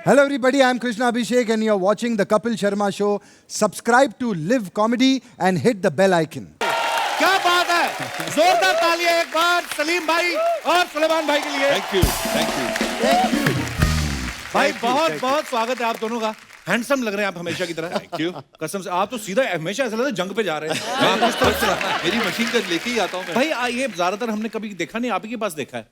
Hello everybody, I'm Krishna Abhishek and you're watching the Kapil Sharma Show. Subscribe to Live Comedy and hit the bell icon. क्या बात है, जोरदार तालियां एक बार सलीम भाई और सुलेमान भाई के लिए। थैंक यू भाई बहुत बहुत स्वागत है आप दोनों का। हैंडसम लग रहे हैं आप हमेशा की तरह। Thank you. कसम से आप तो सीधा हमेशा ऐसा लगता है जंग पे जा रहे हैं। हाँ, किस तरफ से मेरी मशीन गन लेके ही आता हूँ मैं। भाई ये ज्यादातर हमने कभी देखा नहीं, आप ही के पास देखा है।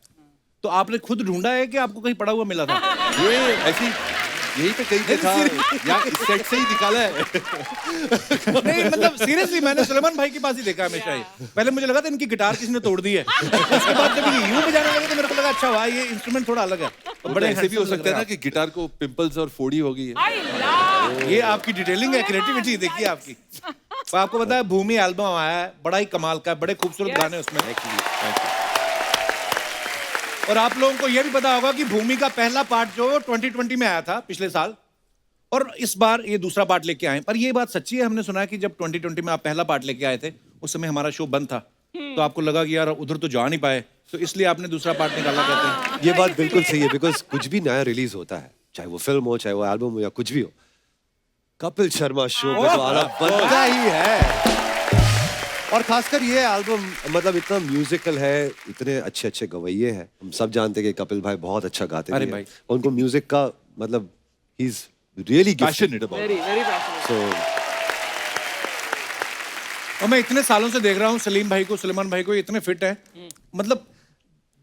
तो आपने खुद ढूंढा है कि आपको कहीं पड़ा हुआ मिला था? ये ऐसी यही पे कहीं देखा या इस सेट से ही निकाला है। नहीं मतलब सीरियसली मैंने सुलेमान भाई के पास ही देखा हमेशा ही। पहले मुझे लगा था इनकी गिटार किसी ने तोड़ दी है। उसके बाद जब ये यूं बजाने लगे तो मेरे को लगा अच्छा भाई ये इंस्ट्रूमेंट थोड़ा अलग है। बड़े ऐसे भी हो सकता है ना कि गिटार को पिंपल्स और फोड़ी हो गई है। ये आपकी डिटेलिंग है, क्रिएटिविटी देखिए आपकी। तो आपको पता है भूमि एल्बम आया है, बड़ा ही कमाल का है, बड़े खूबसूरत गाने उसमें। और आप लोगों को यह भी पता होगा कि भूमि का पहला पार्ट जो 2020 में आया था पिछले साल, और इस बार ये दूसरा पार्ट लेके आए। पर ये बात सच्ची है, हमने सुना है कि जब 2020 में आप पहला पार्ट लेके आए थे उस समय हमारा शो बंद था, तो आपको लगा कि यार उधर तो जा नहीं पाए, तो इसलिए आपने दूसरा पार्ट निकाला कहते हैं। ये बात बिल्कुल सही है, बिकॉज कुछ भी नया रिलीज होता है, चाहे वो फिल्म हो, चाहे वो एल्बम हो या कुछ भी हो, कपिल शर्मा शो में तो आना बनता ही है। और खासकर ये एल्बम मतलब इतना म्यूजिकल है, इतने अच्छे अच्छे गवैये हैं। हम सब जानते हैं कि कपिल भाई बहुत अच्छा गाते अरे हैं भाई। उनको म्यूजिक का मतलब he is really passionate about. very passionate. सो और मैं इतने सालों से देख रहा हूँ सलीम भाई को, सुलेमान भाई को, ये इतने फिट है। मतलब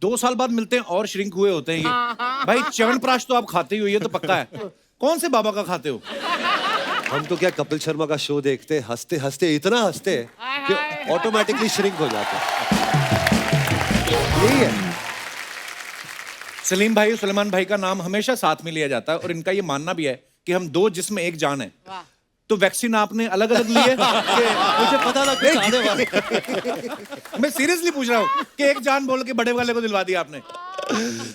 2 साल बाद मिलते हैं और श्रिंक हुए होते हैं ये। भाई च्यवनप्राश तो आप खाते ही हो, ये तो पक्का है। कौन से बाबा का खाते हो? हम तो क्या कपिल शर्मा का शो देखते हंसते हंसते इतना हंसते हैं कि ऑटोमेटिकली श्रिंक हो जाते हैं। यही है। सलीम भाई और सुलेमान भाई का नाम हमेशा साथ में लिया जाता है और इनका ये मानना भी है कि हम 2 जिस्म एक जान है। तो वैक्सीन आपने अलग अलग ली है? मुझे पता था कुछ आने वाला। मैं सीरियसली पूछ रहा हूँ कि एक जान बोल के बड़े वाले को दिलवा दिया आपने।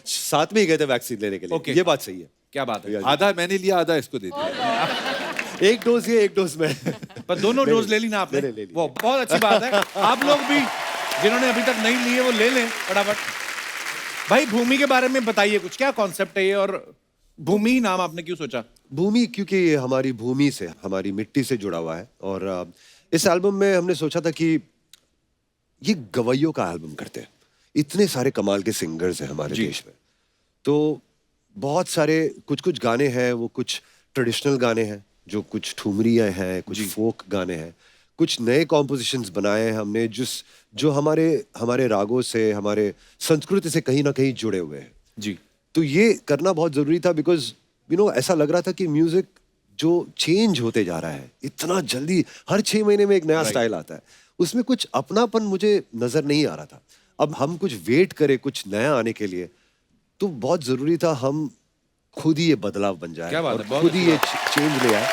साथ में ही गए थे वैक्सीन लेने के लिए। Okay. ये बात सही है। क्या बात है। आधा मैंने लिया, आधा इसको दे दिया। एक डोज ये, एक डोज में। पर दोनों डोज ले ली ना आपने? ले ली। वो बहुत अच्छी बात है। आप लोग भी जिन्होंने अभी तक नहीं लिए वो ले लें फटाफट। भाई भूमि के बारे में बताइए कुछ, क्या कॉन्सेप्ट है ये, और भूमि ही नाम आपने क्यों सोचा? भूमि क्योंकि ये हमारी भूमि से, हमारी मिट्टी से जुड़ा हुआ है। और इस एल्बम में हमने सोचा था कि ये गवैयों का एल्बम करते हैं। इतने सारे कमाल के सिंगर्स हैं हमारे देश में, तो बहुत सारे कुछ गाने हैं वो कुछ ट्रेडिशनल गाने हैं, जो कुछ ठुमरियाँ हैं, कुछ फोक गाने हैं, कुछ नए कॉम्पोजिशंस बनाए हैं हमने जो हमारे रागों से, हमारे संस्कृति से कहीं ना कहीं जुड़े हुए हैं। जी। तो ये करना बहुत जरूरी था, बिकॉज ऐसा लग रहा था कि म्यूजिक जो चेंज होते जा रहा है इतना जल्दी, हर 6 महीने में एक नया स्टाइल आता है, उसमें कुछ अपनापन मुझे नजर नहीं आ रहा था। अब हम कुछ वेट करें कुछ नया आने के लिए, तो बहुत जरूरी था हम खुद ही ये बदलाव बन जाए। क्या बात है, और बहुत खुद ही अच्छी ये चेंज ले आए।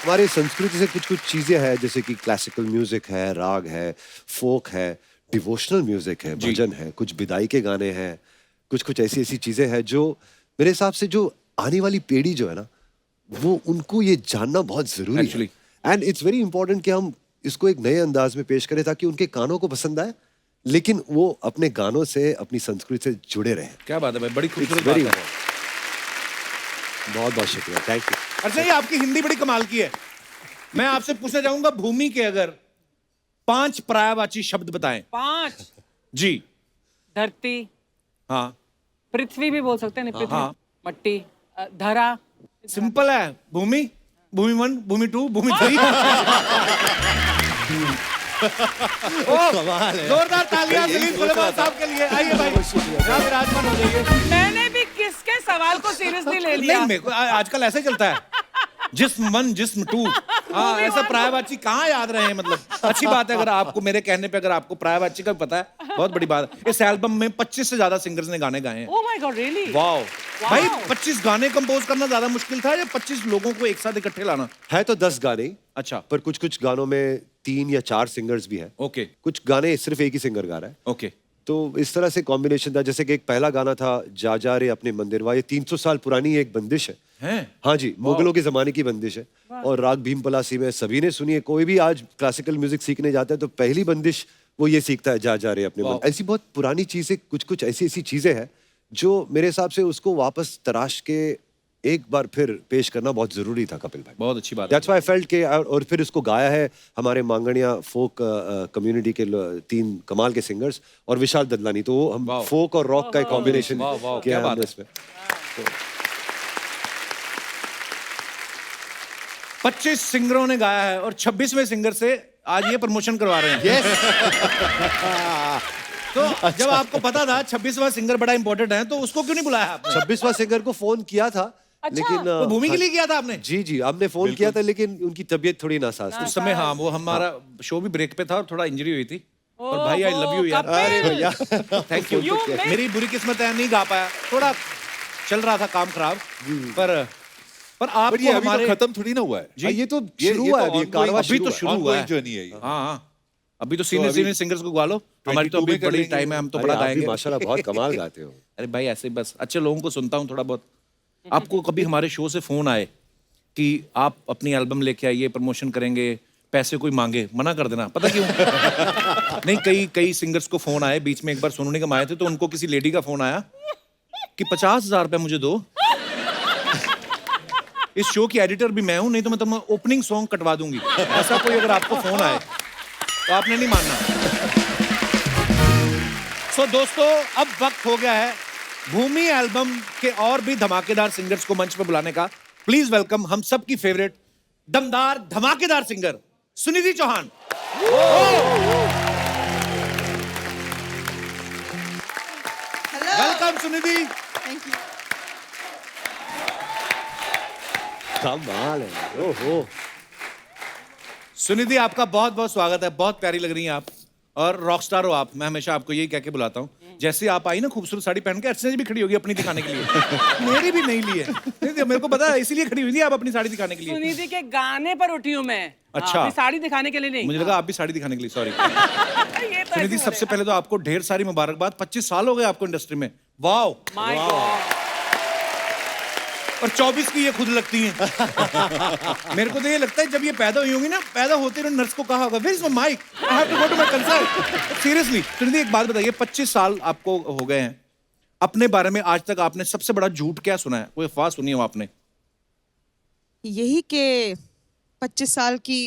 हमारे संस्कृति से कुछ चीजें हैं, जैसे कि क्लासिकल म्यूजिक है, राग है, फोक है, डिवोशनल म्यूजिक है, भजन है, कुछ विदाई के गाने हैं, कुछ ऐसी चीजें हैं जो मेरे हिसाब से जो आने वाली पीढ़ी जो है ना, वो उनको ये जानना बहुत जरूरी Actually. है। एंड इट्स वेरी इंपॉर्टेंट कि हम इसको एक नए अंदाज में पेश करें ताकि उनके कानों को पसंद आए, लेकिन वो अपने गानों से, अपनी संस्कृति से जुड़े रहें। क्या बात है भाई, बड़ी खूबसूरत It's बात very- है। बहुत बहुत शुक्रिया, थैंक यू। अच्छा ये आपकी हिंदी बड़ी कमाल की है। मैं आपसे पूछना चाहूंगा भूमि के अगर 5 पर्यायवाची शब्द बताएं। 5 जी। धरती, हाँ पृथ्वी भी बोल सकते हैं ना, पृथ्वी, हाँ। मट्टी, धरा। सिंपल है। भूमि, भूमि 1, भूमि 2, भूमि 3। जोरदार तालियां सलीम सुलेमान साहब के लिए। आइए भाई, यहाँ विराजमान हो जाइए। मैंने भी किसके सवाल को सीरियसली ले लिया। नहीं, मेरे को आजकल ऐसे चलता है, जिस्म 1 जिस्म 2। हाँ, ऐसा पर्यायवाची कहाँ याद रहे हैं। मतलब अच्छी बात है अगर आपको, मेरे कहने पे अगर आपको पर्यायवाची का भी पता है, बहुत बड़ी बात है। इस एल्बम में 25 से ज्यादा सिंगर्स ने गाने गाए हैं। Oh my God, really? Wow भाई, 25 गाने कंपोज करना ज्यादा मुश्किल था या 25 लोगों को एक साथ इकट्ठे लाना? है तो 10 गाने, अच्छा, पर कुछ गानों में 3 या 4 सिंगर्स भी हैं। ओके कुछ गाने सिर्फ एक ही सिंगर गा रहा है। ओके। तो इस तरह से कॉम्बिनेशन था। जैसे कि एक पहला गाना था जा रे अपने मंदिरवा, ये 300 साल पुरानी एक बंदिश है। हैं? हाँ जी, मुगलों के जमाने की बंदिश है और राग भीम पलासी में सभी ने सुनी है। कोई भी आज क्लासिकल म्यूजिक सीखने जाता है तो पहली बंदिश वो ये सीखता है जा रे अपने वाह। ऐसी बहुत पुरानी चीजें, कुछ ऐसी चीजें हैं जो मेरे हिसाब से उसको वापस तराश के एक बार फिर पेश करना बहुत जरूरी था कपिल भाई। बहुत अच्छी बात है। दैट्स व्हाई आई फेल्ट के, और फिर इसको गाया है हमारे मांगणिया फोक कम्युनिटी के 3 कमाल के सिंगर्स और विशाल ददलानी, तो वो हम वाह। फोक और रॉक का कॉम्बिनेशन वाह, वाह, किया क्या हमने बात इसमें। 25 सिंगरों ने गाया है और 26वें सिंगर से आज ये प्रमोशन करवा रहे हैं। तो जब आपको पता था 26वां सिंगर बड़ा इंपॉर्टेंट है, तो उसको क्यों नहीं बुलाया आपने? 26वां सिंगर को फोन किया था, लेकिन तो भूमि के लिए किया था आपने? जी जी, हमने फोन किया था, लेकिन उनकी तबीयत थोड़ी नासाज थी उस समय हाँ, वो हमारा शो भी ब्रेक पे था और थोड़ा इंजरी हुई थी। और भाई आई लव यू यार। अरे भैया थैंक यू। You missed- मेरी बुरी किस्मत है, नहीं गा पाया, थोड़ा चल रहा था काम खराब, पर आप पर ये अभी तो खत्म थोड़ी ना हुआ है। जी, ये तो शुरू हुआ है, अभी कारवां अभी तो शुरू हुआ है। जर्नी है ये। हाँ हाँ, अभी तो सीनियर अभी सीनियर सिंगर्स को गा लो, हमारी तो 22 अभी में कर बड़ी लेंगे। टाइम है, हम तो अरे बड़ा आप भी गाएंगे। माशाल्लाह बहुत कमाल गाते हो। अरे भाई ऐसे ही बस अच्छे लोगों को सुनता हूँ थोड़ा बहुत। आपको कभी हमारे शो से फोन आए कि आप अपनी एल्बम लेके आइए, प्रमोशन करेंगे, पैसे कोई मांगे, मना कर देना, पता क्यों? नहीं, कई सिंगर्स को फोन आए, बीच में एक बार सोनू निगम आए थे, तो उनको किसी लेडी का फोन आया कि 50,000 रुपए मुझे दो, इस शो की एडिटर भी मैं हूं, नहीं तो मैं तुम्हें ओपनिंग सॉन्ग कटवा दूंगी। ऐसा कोई अगर आपको फोन आए तो आपने नहीं मानना। सो दोस्तों, अब वक्त हो गया है भूमि एल्बम के और भी धमाकेदार सिंगर्स को मंच पर बुलाने का। प्लीज वेलकम हम सबकी फेवरेट दमदार धमाकेदार सिंगर सुनिधि चौहान। वेलकम सुनिधि। कमाल है, ओहो। सुनिधि, आपका बहुत बहुत स्वागत है, बहुत प्यारी लग रही हैं आप और रॉकस्टार हो आप। मैं हमेशा आपको यही कह के बुलाता हूँ। जैसे आप आई ना खूबसूरत साड़ी पहन के, अर्चना जी भी खड़ी होगी अपनी दिखाने के लिए। मेरी भी नहीं ली है, नहीं, मेरे को पता है, इसीलिए खड़ी हुई थी आप अपनी साड़ी दिखाने के लिए। सुनिधि के गाने पर उठी हूँ मैं। अच्छा। अपनी साड़ी दिखाने के लिए नहीं। मुझे लगा आप भी साड़ी दिखाने के लिए, सॉरी। ये तो सुनिधि, सबसे पहले तो आपको ढेर सारी मुबारकबाद, 25 साल हो गए आपको इंडस्ट्री में। वाओ। My God. और 24 की ये खुद लगती हैं। मेरे को तो ये लगता है जब ये पैदा हुई होंगी ना, पैदा होते ही नर्स को कहा होगा, where is my mike, I have to go to my concert. Seriously Sunidhi, एक बात बताइए, 25 साल आपको हो गए हैं, अपने बारे में आज तक आपने सबसे बड़ा झूठ क्या सुना है? कोई अफवाह सुनी हो आपने? यही कि 25 साल की,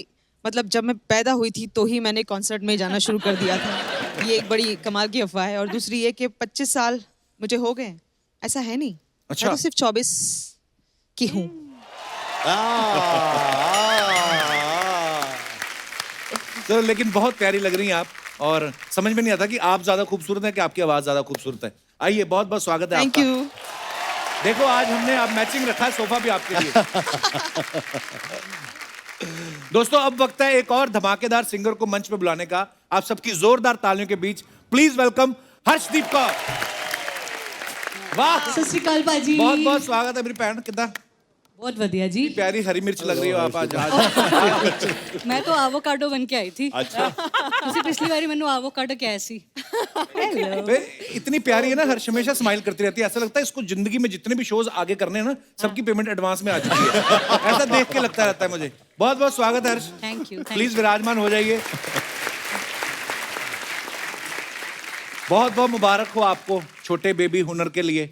मतलब जब मैं पैदा हुई थी तो ही मैंने कॉन्सर्ट में जाना शुरू कर दिया था। ये एक बड़ी कमाल की अफवाह है। और दूसरी ये कि 25 साल मुझे हो गए, ऐसा है नहीं। अच्छा। मैं तो सिर्फ 24 की हूँ। तो लेकिन बहुत प्यारी लग रही हैं आप, और समझ में नहीं आता कि आप ज्यादा खूबसूरत हैं कि आपकी आवाज ज्यादा खूबसूरत है। आइए, बहुत बहुत स्वागत है थैंक आपका। यू। देखो आज हमने अब मैचिंग रखा है सोफा भी आपके लिए। दोस्तों, अब वक्त है एक और धमाकेदार सिंगर को मंच पे बुलाने का। आप सबकी जोरदार तालियों के बीच प्लीज वेलकम हर्षदीप कौर। वाह, सत श्री अकाल भाजी। बहुत बहुत स्वागत है मेरी भैन। कितना बहुत बढ़िया जी। प्यारी हरी मिर्च लग रही हो आप आज। मैं तो एवोकाडो बन के आई थी। अच्छा। ਤੁਸੀਂ ਪਿਛਲੀ ਵਾਰੀ ਮੈਨੂੰ एवोकाडो ਕਿਹਾ ਸੀ। हेलो। वे इतनी प्यारी है ना, हर्ष हमेशा स्माइल करती रहती है। ऐसा लगता है इसको जिंदगी में जितने भी शोज आगे करने हैं ना, सबकी पेमेंट एडवांस में आ चुकी है। ऐसा देख के लगता रहता है मुझे। बहुत बहुत स्वागत है हर्ष। Thank you. प्लीज विराजमान हो जाइए। बहुत बहुत मुबारक हो आपको छोटे बेबी हुनर के लिए।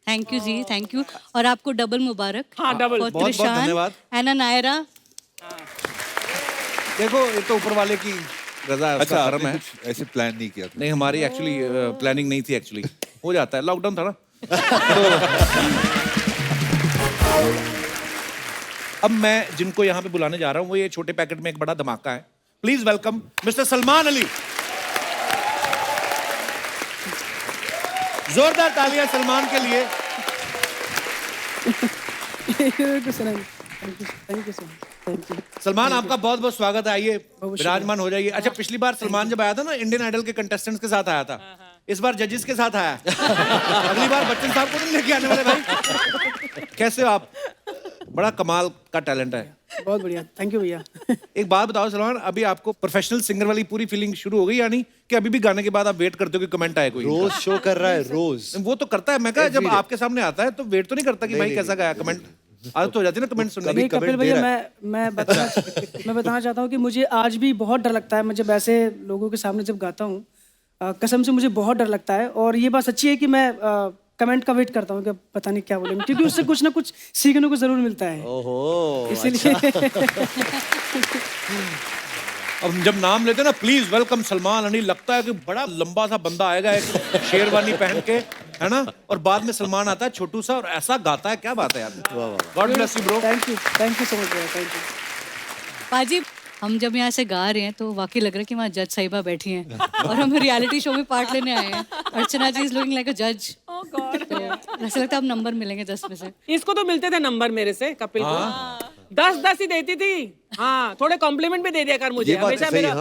थैंक यू जी, थैंक यू। और आपको डबल मुबारक। हाँ, डबल। और बहुत बहुत धन्यवाद। एना नायरा। देखो, ये तो ऊपर वाले की रजा है, अच्छा, उसका करम आपने है। कुछ ऐसे प्लान नहीं किया था? नहीं, हमारी एक्चुअली प्लानिंग नहीं थी। एक्चुअली हो जाता है, लॉकडाउन था ना। अब मैं जिनको यहाँ पे बुलाने जा रहा हूँ वो ये छोटे पैकेट में एक बड़ा धमाका है। Please welcome mister Salman Ali. जोरदार तालियां सलमान के लिए। सलमान, आपका बहुत बहुत स्वागत है। आइए, विराजमान हो जाइए। अच्छा, पिछली बार सलमान जब आया था ना, इंडियन आइडल के कंटेस्टेंट्स के साथ आया था। इस बार जजेस के साथ आया। अगली बार बच्चन साहब को नहीं लेके आने वाले भाई। कैसे हो आप? बड़ा कमाल का टैलेंट है। बहुत बढ़िया, थैंक यू भैया। एक बात बताओ सलमान, अभी आपको प्रोफेशनल सिंगर वाली पूरी फीलिंग शुरू हो गई या नहीं, कि अभी भी गाने के बाद आप वेट करते हो कि कमेंट आए कोई? रोज शो कर रहा है, रोज। वो तो करता है, मैं कहा जब आपके सामने आता है तो वेट तो नहीं करता कि भाई कैसा गाया, कमेंट आदत हो जाती है ना कमेंट सुनने की। नहीं कपिल भैया, मैं बताना चाहता हूँ कि मुझे आज भी बहुत डर लगता है। मैं जब ऐसे लोगों के सामने जब गाता हूँ, कसम से मुझे बहुत डर लगता है। और ये बात सच्ची है कि मैं कमेंट का वेट करता हूँ कि पता नहीं क्या बोलेंगे, क्योंकि उससे कुछ ना कुछ सीखने को जरूर मिलता है। ओहो, इसीलिए अब जब नाम लेते हैं ना, प्लीज वेलकम सलमान अली, लगता है कि बड़ा लंबा सा बंदा आएगा एक शेरवानी पहन के, है ना, और बाद में सलमान आता है छोटू सा और ऐसा गाता है, क्या बात है यार। God bless you bro. Thank you so much, thank you. पाजी, हम जब यहाँ से गा रहे हैं तो वाकई लग रहा है कि वहाँ जज साहिबा बैठी हैं और हम रियलिटी शो में पार्ट लेने आए हैं। अर्चना जी इज लुकिंग लाइक अ जज। तो ऐसा लगता है अब नंबर मिलेंगे 10 में से। इसको तो मिलते थे नंबर मेरे से, कपिल को 10 ही देती थी। हाँ, थोड़े कॉम्प्लीमेंट भी दे दिया कर मुझे, हमेशा मेरा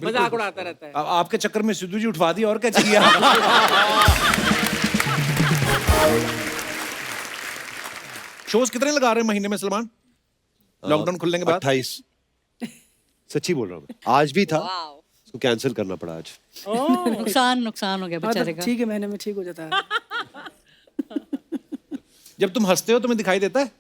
मजाक उड़ाता रहता है। अब आपके चक्कर में सिद्धू जी उठवा दी, और क्या चाहिए। शोज कितने लगा रहे हैं महीने में सलमान, लॉकडाउन खुलने के बाद? 28। सच्ची बोल रहा हूँ, आज भी था, उसको कैंसिल करना पड़ा आज। नुकसान हो गया बेचारे का। ठीक है, महीने में ठीक हो जाता है। जब तुम हंसते हो तुम्हें दिखाई देता है?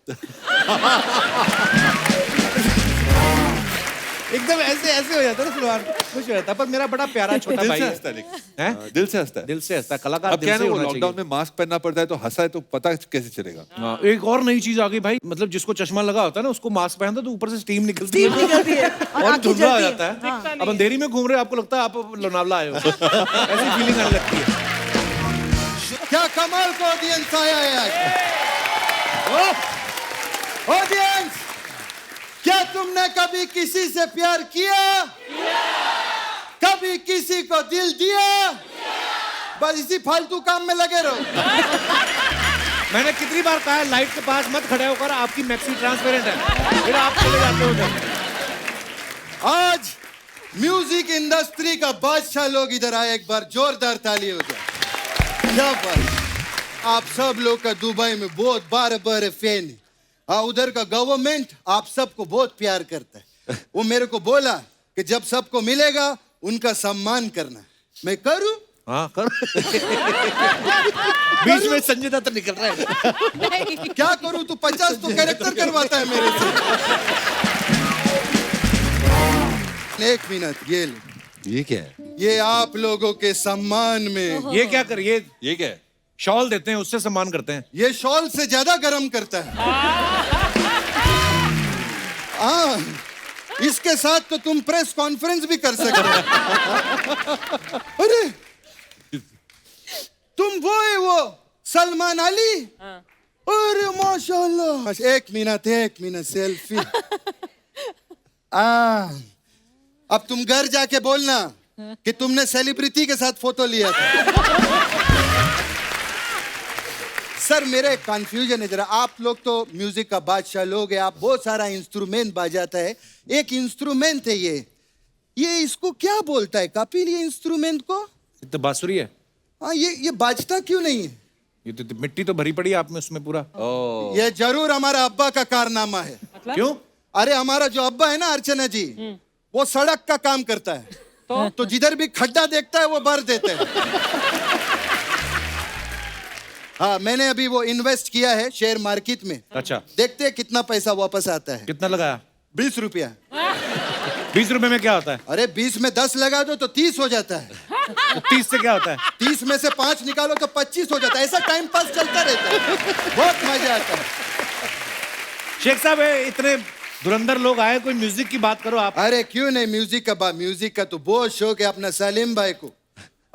एकदम ऐसे हो जाता है ना सलमान, खुश हो जाता है। पर मेरा बड़ा प्यारा छोटा दिल भाई से है। हंसता है, लेकिन हैं? दिल से हंसता है। दिल से हंसता है, कलाकार अब दिल क्या है से ना, वो होना लॉकडाउन चाहिए। में मास्क पहनना पड़ता है, तो हंसा है तो पता कैसे चलेगा। हाँ, एक और नई चीज आ गई भाई, मतलब जिसको चश्मा लगा होता है ना, उसको मास्क पहनता तो ऊपर से स्टीम निकलती है और धुंधला हो जाता है। अब अंधेरी में घूम रहे हो, आपको लगता है आप लोनावला आए हो, ऐसी फीलिंग आने लगती है। क्या कमाल का ऑडियंस आया है आज। ऑडियंस, क्या तुमने कभी किसी से प्यार किया? कभी किसी को दिल दिया? बस इसी फालतू काम में लगे रहो। मैंने कितनी बार कहा है, लाइट के पास मत खड़े होकर, आपकी मैक्सी ट्रांसपेरेंट है, फिर आप चले जाते हो जब। आज म्यूजिक इंडस्ट्री का बादशाह लोग इधर आए, एक बार जोरदार ताली हो जाए। क्या बात। आप सब लोग का दुबई में बहुत बड़े फैन है। हाँ, उधर का गवर्नमेंट आप सबको बहुत प्यार करता है। वो मेरे को बोला कि जब सबको मिलेगा उनका सम्मान करना। मैं करूं? हाँ कर। बीच में संजय दत्त निकल रहा है। क्या करूं? तू 50 तो कैरेक्टर करवाता है मेरे से। एक मिनट, ये क्या है? ये आप लोगों के सम्मान में। ये क्या कर, ये क्या है? शॉल देते हैं, उससे सम्मान करते हैं। ये शॉल से ज्यादा गर्म करता है। हाँ, इसके साथ तो तुम प्रेस कॉन्फ्रेंस भी कर सकते हो। अरे तुम वो है, वो सलमान अली? अरे माशाल्लाह। एक मिनट सेल्फी। अब तुम घर जाके बोलना कि तुमने सेलिब्रिटी के साथ फोटो लिया था। सर, मेरे कंफ्यूजन है जरा। आप लोग तो म्यूजिक का बादशाह लोग हैं, आप बहुत सारा इंस्ट्रूमेंट बजाता है। एक इंस्ट्रूमेंट है ये इसको क्या बोलता है कपिल, ये इंस्ट्रूमेंट को? तो बांसुरी है। हाँ, ये बाजता क्यों नहीं है? ये तो मिट्टी तो भरी पड़ी है आप में उसमें पूरा। ये जरूर हमारा अब्बा का कारनामा है। क्यों? अरे हमारा जो अब्बा है ना अर्चना जी, वो सड़क का काम करता है, तो जिधर भी खड्डा देखता है वो भर देता है। हाँ, मैंने अभी वो इन्वेस्ट किया है शेयर मार्केट में। अच्छा, देखते हैं कितना पैसा वापस आता है। कितना लगाया? 20 रुपया। 20 रुपए में क्या होता है? अरे 20 में 10 लगा दो तो 30 हो जाता है। तो 30 से क्या होता है? 30 में से 5 निकालो तो 25 हो जाता है। ऐसा टाइम पास चलता रहता है, बहुत मजा आता है। शेख साहब, इतने धुरंधर लोग आए, कोई म्यूजिक की बात करो आप। अरे क्यों नहीं, म्यूजिक का तो बहुत शौक है अपना सलीम भाई को।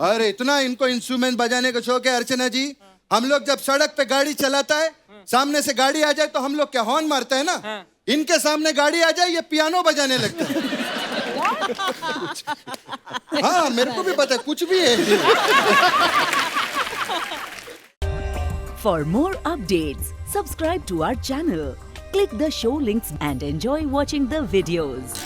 अरे इतना इनको इंस्ट्रूमेंट बजाने का शौक है अर्चना जी। हम लोग जब सड़क पे गाड़ी चलाता है, सामने से गाड़ी आ जाए तो हम लोग क्या हॉर्न मारता है ना, इनके सामने गाड़ी आ जाए ये पियानो बजाने लगता है। हाँ, मेरे को भी पता है, कुछ भी है। For more updates, subscribe to our channel, click the show links and enjoy watching the videos.